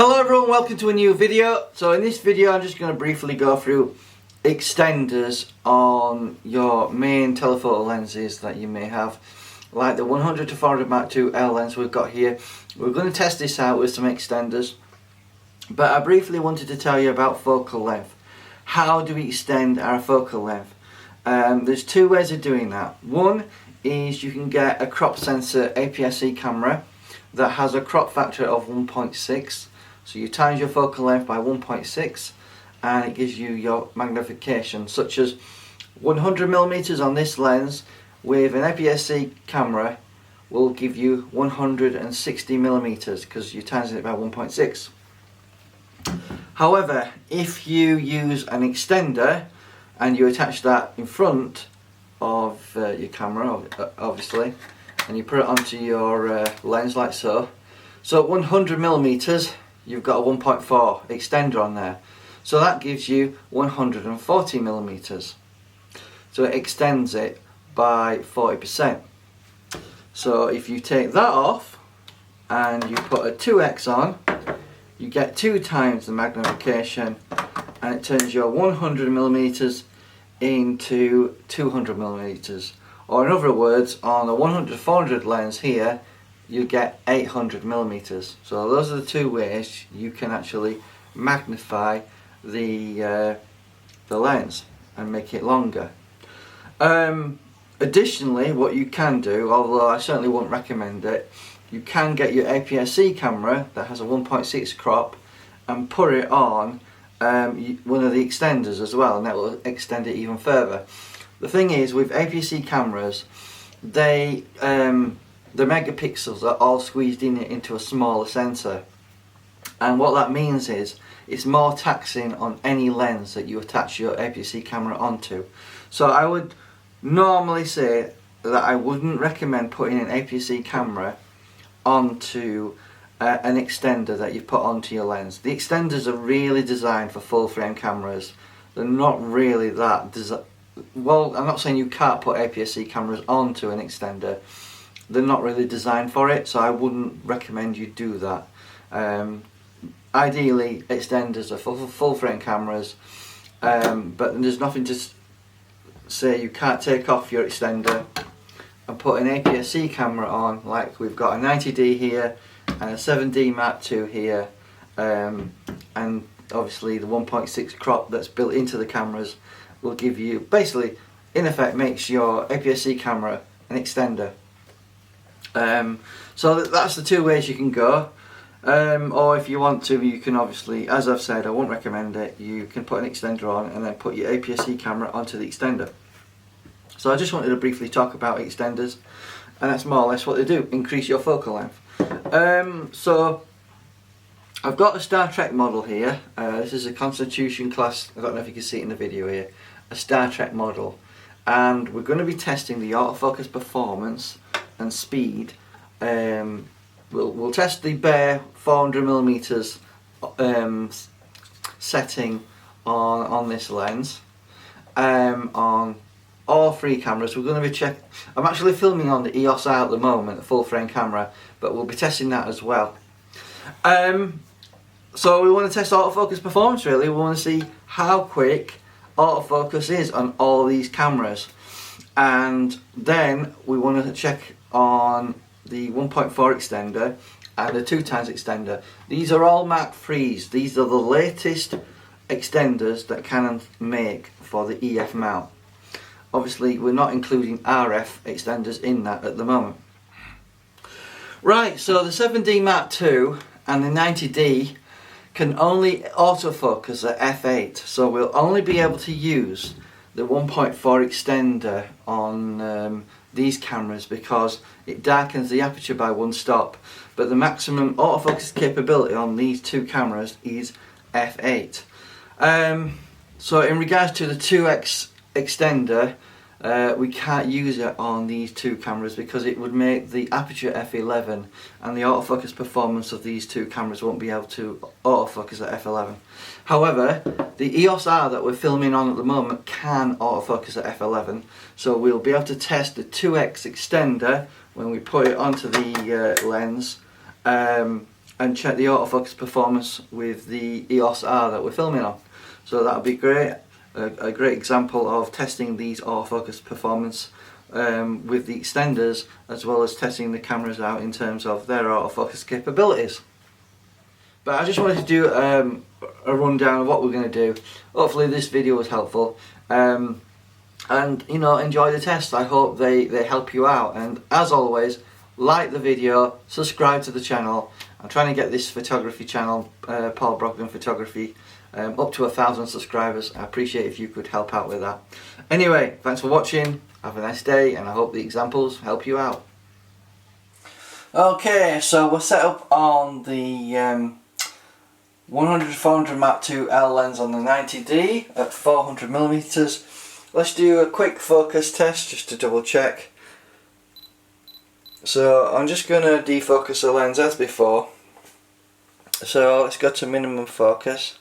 Hello everyone, welcome to a new video. So in this video I'm just going to briefly go through extenders on your main telephoto lenses that you may have, like the 100-400 lens we've got here. We're going to test this out with some extenders, but I briefly wanted to tell you about focal length. How do we extend our focal length? There's two ways of doing that. One is you can get a crop sensor APS-C camera that has a crop factor of 1.6. So you times your focal length by 1.6 and it gives you your magnification, such as 100mm on this lens with an APS-C camera will give you 160mm because you're timesing it by 1.6. However, if you use an extender and you attach that in front of your camera, obviously, and you put it onto your lens like so, so at 100mm you've got a 1.4 extender on there, so that gives you 140mm, so it extends it by 40%. So if you take that off and you put a 2x on, you get 2 times the magnification and it turns your 100mm into 200mm, or in other words, on a 100-400 lens here you get 800mm. So those are the two ways you can actually magnify the lens and make it longer. Additionally, what you can do, although I certainly wouldn't recommend it, you can get your APS-C camera that has a 1.6 crop and put it on one of the extenders as well, and that will extend it even further. The thing is, with APS-C cameras, the megapixels are all squeezed in into a smaller sensor, and what that means is it's more taxing on any lens that you attach your APS-C camera onto. So I would normally say that I wouldn't recommend putting an APS-C camera onto an extender that you put onto your lens. The extenders are really designed for full frame cameras. They're not really that well, I'm not saying you can't put APS-C cameras onto an extender. They're not really designed for it, so I wouldn't recommend you do that. Ideally, extenders are for full frame cameras, but there's nothing to say you can't take off your extender and put an APS-C camera on, like we've got a 90D here and a 7D Mark II here, and obviously the 1.6 crop that's built into the cameras will give you, basically, in effect, makes your APS-C camera an extender. So that's the two ways you can go, or if you want to, you can obviously, as I've said, I won't recommend it, you can put an extender on and then put your APS-C camera onto the extender. So I just wanted to briefly talk about extenders, and that's more or less what they do, increase your focal length. So I've got a Star Trek model here. This is a Constitution class, I don't know if you can see it in the video here, a Star Trek model, and we're going to be testing the autofocus performance and speed. We'll test the bare 400mm setting on this lens on all 3 cameras. We're going to be I'm actually filming on the EOS R at the moment, the full frame camera, but we'll be testing that as well. So we want to test autofocus performance really. We want to see how quick autofocus is on all these cameras, and then we want to check on the 1.4 extender and the 2x extender. These are all Mark III's. These are the latest extenders that Canon make for the EF mount. Obviously we're not including RF extenders in that at the moment. Right, so the 7D Mark II and the 90D can only autofocus at f8, so we'll only be able to use the 1.4 extender on these cameras because it darkens the aperture by 1 stop, but the maximum autofocus capability on these 2 cameras is f8. So in regards to the 2x extender, we can't use it on these 2 cameras because it would make the aperture f11, and the autofocus performance of these 2 cameras won't be able to autofocus at f11. However, the EOS R that we're filming on at the moment can autofocus at f11, so we'll be able to test the 2x extender when we put it onto the lens and check the autofocus performance with the EOS R that we're filming on. So that would be great, a great example of testing these autofocus performance with the extenders, as well as testing the cameras out in terms of their autofocus capabilities. But I just wanted to do a rundown of what we're going to do. Hopefully this video was helpful, and you know, enjoy the test. I hope they help you out, and as always, like the video, subscribe to the channel. I'm trying to get this photography channel, Paul Brogden Photography, up to 1,000 subscribers. I appreciate if you could help out with that. Anyway, thanks for watching, have a nice day, and I hope the examples help you out. Okay, so we're set up on the 100-400 Mark II lens on the 90D at 400mm. Let's do a quick focus test just to double check. So I'm just going to defocus the lens as before. So let's go to minimum focus.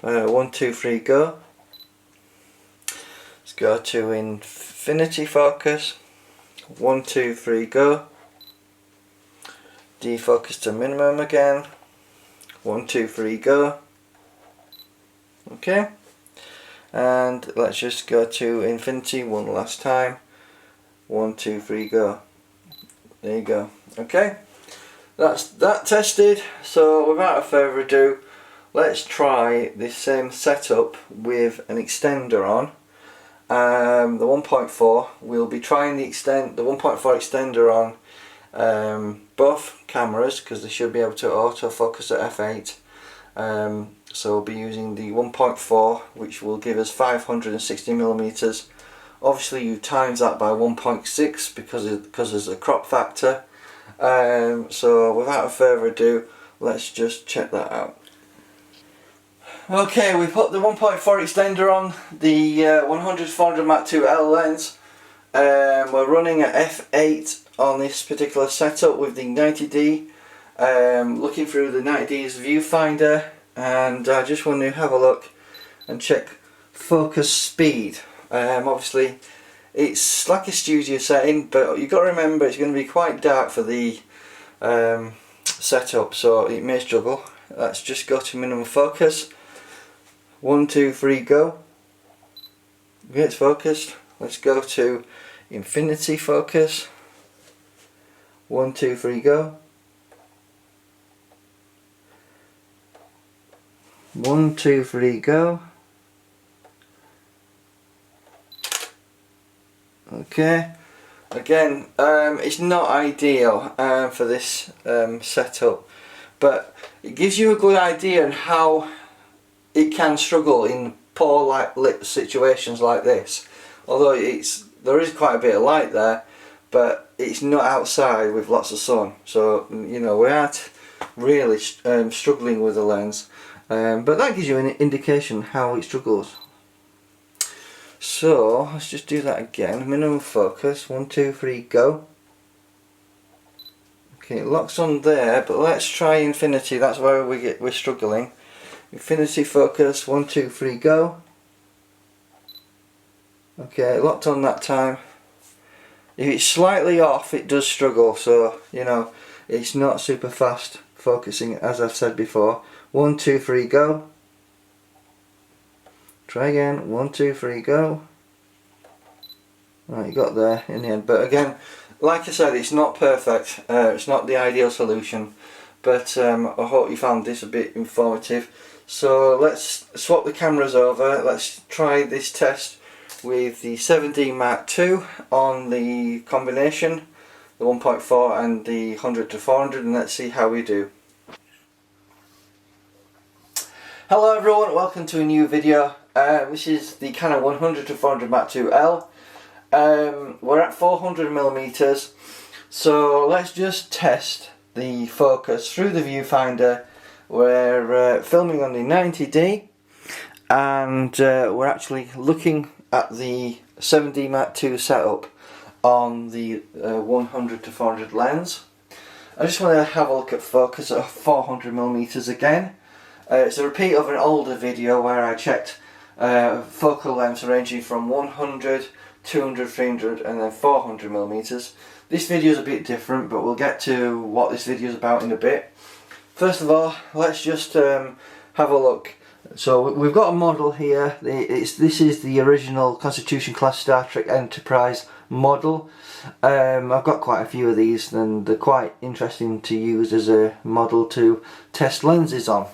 1, 2, 3, go. Let's go to infinity focus. 1, 2, 3, go. Defocus to minimum again. 1, 2, 3, go. Okay. And let's just go to infinity one last time. 1, 2, 3, go. There you go. Okay, that's that tested. So without further ado, let's try this same setup with an extender on. The 1.4. We'll be trying the 1.4 extender on both cameras, because they should be able to autofocus at f8. So we'll be using the 1.4, which will give us 560mm. Obviously you times that by 1.6 because there's a crop factor. So without further ado, let's just check that out. Okay, we put the 1.4 extender on the 100-400 Mark II lens. We're running at f8 on this particular setup with the 90D. Looking through the 90D's viewfinder, and I just want to have a look and check focus speed. Obviously it's like a studio setting, but you've got to remember it's going to be quite dark for the setup, so it may struggle. Let's just go to minimum focus. 1, 2, 3, go. Okay, it's focused. Let's go to infinity focus. 1, 2, 3, go. 1, 2, 3, go. Okay, again, it's not ideal for this setup, but it gives you a good idea on how it can struggle in poor lit situations like this. Although there is quite a bit of light there, but it's not outside with lots of sun, so you know we aren't really struggling with the lens, but that gives you an indication how it struggles. So let's just do that again. Minimum focus. 1, 2, 3, go. Okay, it locks on there, but let's try infinity. That's where we're struggling. Infinity focus. 1, 2, 3, go. Okay, it locked on that time. If it's slightly off, it does struggle. So you know, it's not super fast focusing, as I've said before. 1, 2, 3, go. Try again. 1, 2, 3, go. Right, you got there in the end. But again, like I said, it's not perfect. It's not the ideal solution. But I hope you found this a bit informative. So let's swap the cameras over. Let's try this test with the 7D Mark II on the combination, the 1.4 and the 100-400, and let's see how we do. Hello everyone, welcome to a new video. This is the Canon 100-400 Mark II L. We're at 400mm, so let's just test the focus through the viewfinder. We're filming on the 90D, and we're actually looking at the 7D Mark II setup on the 100-400 lens. I just want to have a look at focus at 400mm again. It's a repeat of an older video where I checked focal lengths ranging from 100, 200, 300 and then 400mm. This video is a bit different, but we'll get to what this video is about in a bit. first of all, let's just have a look. So we've got a model here. This is the original Constitution class Star Trek Enterprise model. I've got quite a few of these, and they're quite interesting to use as a model to test lenses on.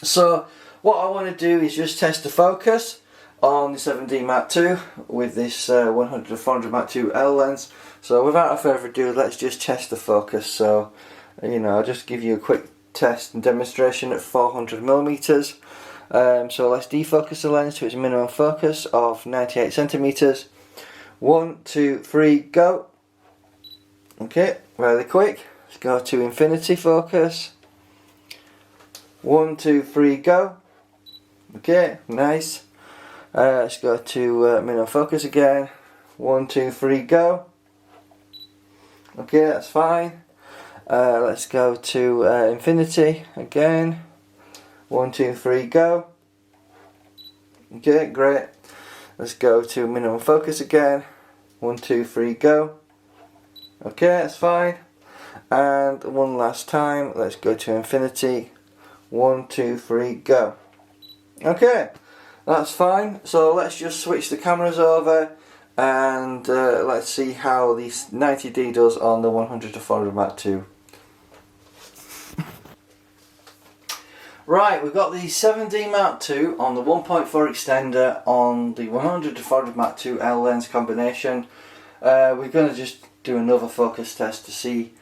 So what I want to do is just test the focus on the 7D Mark II with this 100-400 Mark II L lens. So without further ado, let's just test the focus. So I'll just give you a quick test and demonstration at 400mm. So let's defocus the lens to its minimum focus of 98 centimeters. 1, 2, 3, go. Okay, really quick. Let's go to infinity focus. 1, 2, 3, go. Okay, nice. Let's go to minimum focus again. 1, 2, 3, go. Okay, that's fine. Let's go to infinity again. 1, 2, 3, go. Okay, great. Let's go to minimum focus again. 1, 2, 3, go. Okay, that's fine. And one last time, let's go to infinity. 1, 2, 3, go. Okay, that's fine. So let's just switch the cameras over and let's see how the 90D does on the 100-400 Mark II. Right, we've got the 7D Mark II on the 1.4 extender on the 100-400 Mark II L lens combination. We're going to just do another focus test to see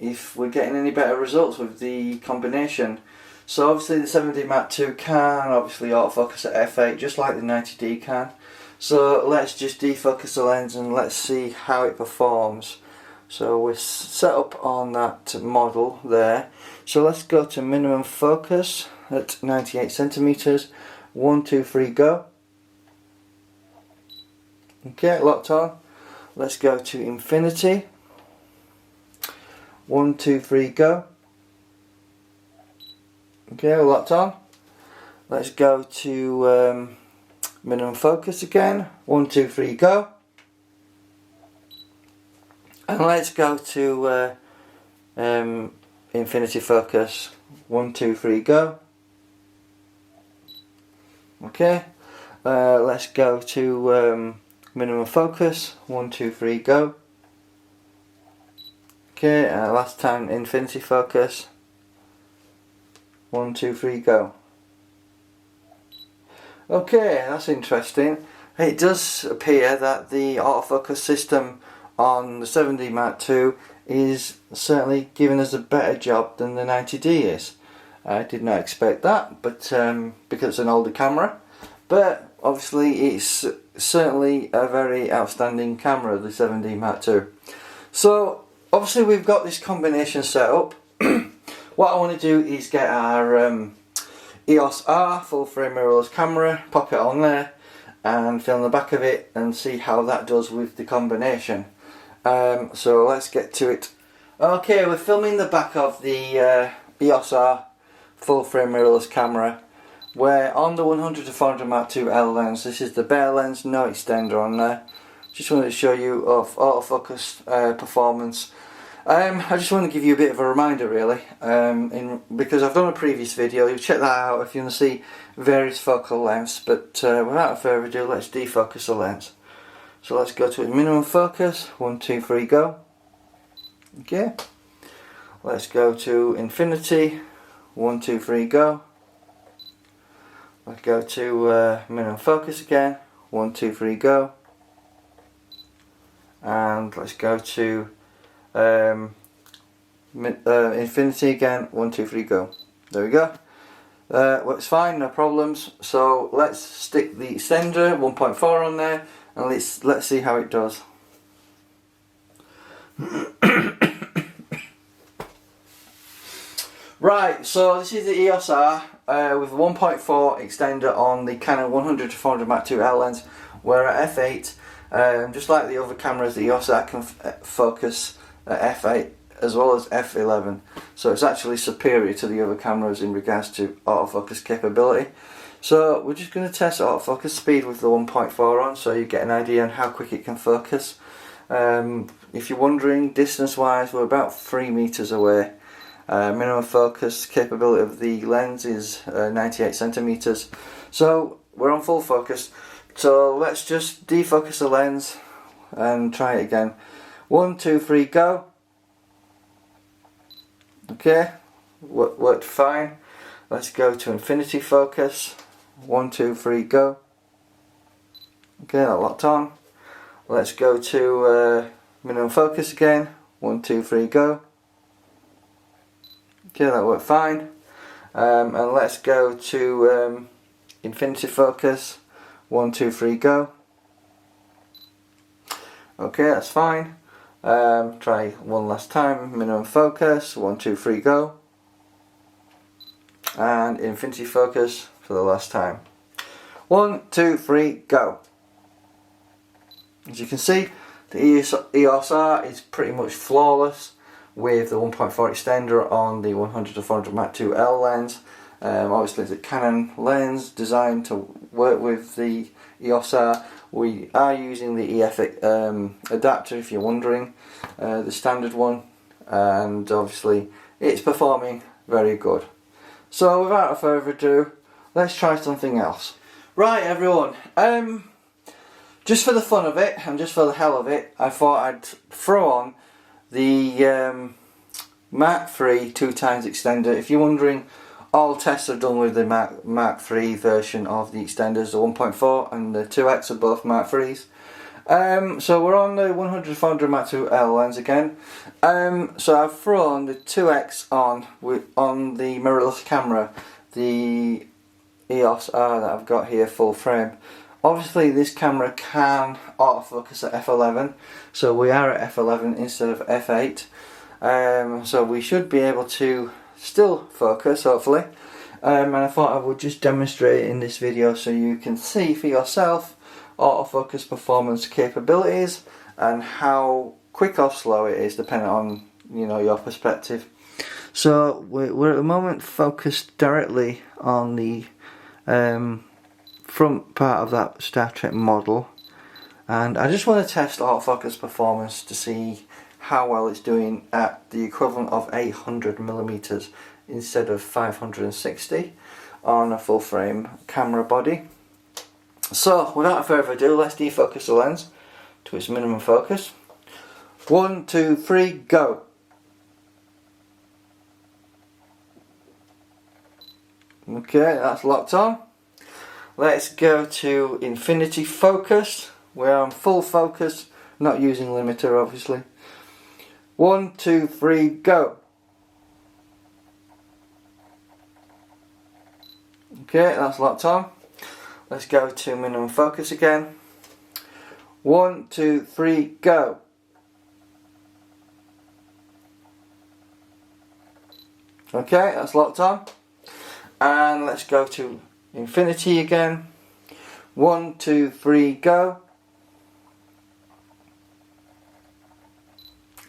if we're getting any better results with the combination. So obviously the 7D Mark II can obviously autofocus at f8 just like the 90D can. So let's just defocus the lens and let's see how it performs. So we're set up on that model there. So let's go to minimum focus at 98 centimeters. 1, 2, 3, go. Okay, locked on. Let's go to infinity. 1, 2, 3, go. Okay, we're locked on. Let's go to minimum focus again. 1, 2, 3, go. And let's go to infinity focus. 1, 2, 3, go. Okay. Let's go to minimum focus. 1, 2, 3, go. Okay. Last time infinity focus. 1, 2, 3, go. Okay, that's interesting. It does appear that the autofocus system on the 7D Mark II is certainly giving us a better job than the 90D is. I did not expect that, but because it's an older camera. But obviously it's certainly a very outstanding camera, the 7D Mark II. So obviously we've got this combination set up. What I want to do is get our EOS R full frame mirrorless camera, pop it on there and film the back of it and see how that does with the combination. So let's get to it. Okay, we're filming the back of the EOS R full frame mirrorless camera, where on the 100-400 Mark II L lens, this is the bare lens, no extender on there. Just wanted to show you of autofocus performance. I just want to give you a bit of a reminder really, because I've done a previous video. You check that out if you want to see various focal lengths, but without further ado, let's defocus the lens. So let's go to its minimum focus. 1, 2, 3, go. Okay. Let's go to infinity. 1, 2, 3, go. Let's go to minimum focus again. 1, 2, 3, go. And let's go to infinity again. 1, 2, 3, go. There we go. Works fine, no problems. So let's stick the extender 1.4 on there and let's see how it does. Right, so this is the EOS R with a 1.4 extender on the Canon 100-400 Mark II L lens. We're at f8, just like the other cameras, the EOS R can focus at f8 as well as f11. So it's actually superior to the other cameras in regards to autofocus capability. So we're just going to test autofocus speed with the 1.4 on, so you get an idea on how quick it can focus. If you're wondering, distance wise, we're about 3 meters away. Minimum focus capability of the lens is 98 centimeters. So we're on full focus. So let's just defocus the lens and try it again. 1, 2, 3, go. Okay, worked fine. Let's go to infinity focus. 1, 2, 3, go. Okay, that locked on. Let's go to minimum focus again. 1, 2, 3, go. Okay, that worked fine. And let's go to infinity focus. 1, 2, 3, go. Okay, that's fine. Try one last time. Minimum focus. 1, 2, 3, go. And infinity focus for the last time. 1, 2, 3, go. As you can see, the EOS R is pretty much flawless with the 1.4 extender on the 100-400 Mark II L lens. Obviously it's a Canon lens designed to work with the EOS R. We are using the EF adapter, if you're wondering, the standard one, and obviously it's performing very good. So without further ado, let's try something else. Right everyone, just for the fun of it and just for the hell of it, I thought I'd throw on the Mark III 2x extender. If you're wondering, all tests are done with the Mark III version of the extenders. The 1.4 and the 2x are both Mark IIIs. So we're on the 100-400 Mark II L lens again. So I've thrown the 2x on the mirrorless camera, the EOS R that I've got here full frame. Obviously this camera can autofocus at f11, so we are at f11 instead of f8. So we should be able to still focus, hopefully. And I thought I would just demonstrate it in this video so you can see for yourself autofocus performance capabilities and how quick or slow it is depending on, you know, your perspective. So we're at the moment focused directly on the front part of that Star Trek model, and I just want to test autofocus performance to see how well it's doing at the equivalent of 800mm instead of 560 on a full frame camera body. So without further ado, let's defocus the lens to its minimum focus. 1, 2, 3, go. Okay, that's locked on. Let's go to infinity focus. We're on full focus, not using limiter obviously. 1, 2, 3, go. Okay, that's locked on. Let's go to minimum focus again. 1, 2, 3, go. Okay, that's locked on. And let's go to infinity again. 1, 2, 3, go.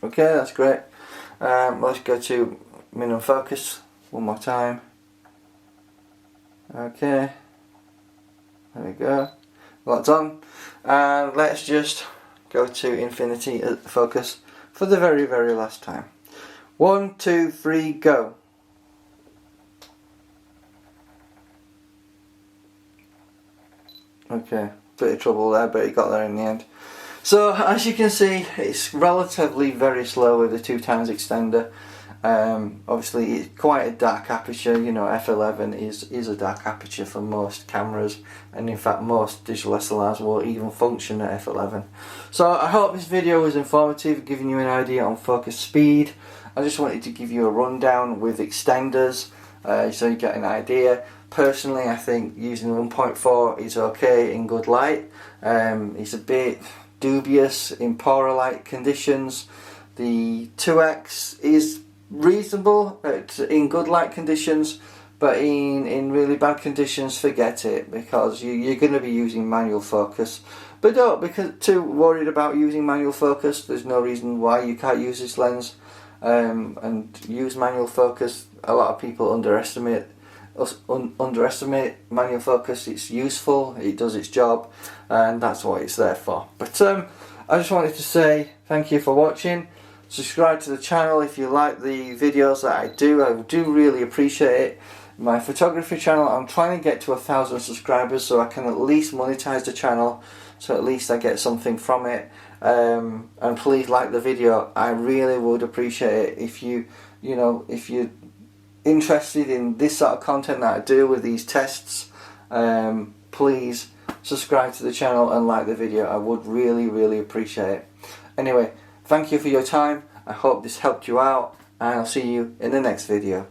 Okay, that's great. Let's go to minimum focus one more time. Okay, there we go. Locked on. And let's just go to infinity focus for the very, very last time. 1, 2, 3, go. Okay, bit of trouble there, but it got there in the end. So as you can see, it's relatively very slow with the 2x extender. Obviously it's quite a dark aperture, you know, f11 is a dark aperture for most cameras, and in fact most digital SLRs will even function at f11. So I hope this video was informative, giving you an idea on focus speed. I just wanted to give you a rundown with extenders, so you get an idea. Personally, I think using 1.4 is okay in good light. It's a bit dubious in poorer light conditions. The 2x is reasonable in good light conditions, but in really bad conditions, forget it, because you're going to be using manual focus. But don't be too worried about using manual focus. There's no reason why you can't use this lens and use manual focus. A lot of people underestimate manual focus. It's useful, it does its job, and that's what it's there for. But I just wanted to say thank you for watching. Subscribe to the channel if you like the videos that I do really appreciate it. My photography channel, I'm trying to get to 1,000 subscribers so I can at least monetize the channel, so at least I get something from it. And please like the video. I really would appreciate it if if you're interested in this sort of content that I do with these tests. Please subscribe to the channel and like the video. I would really appreciate it. Anyway, thank you for your time. I hope this helped you out, and I'll see you in the next video.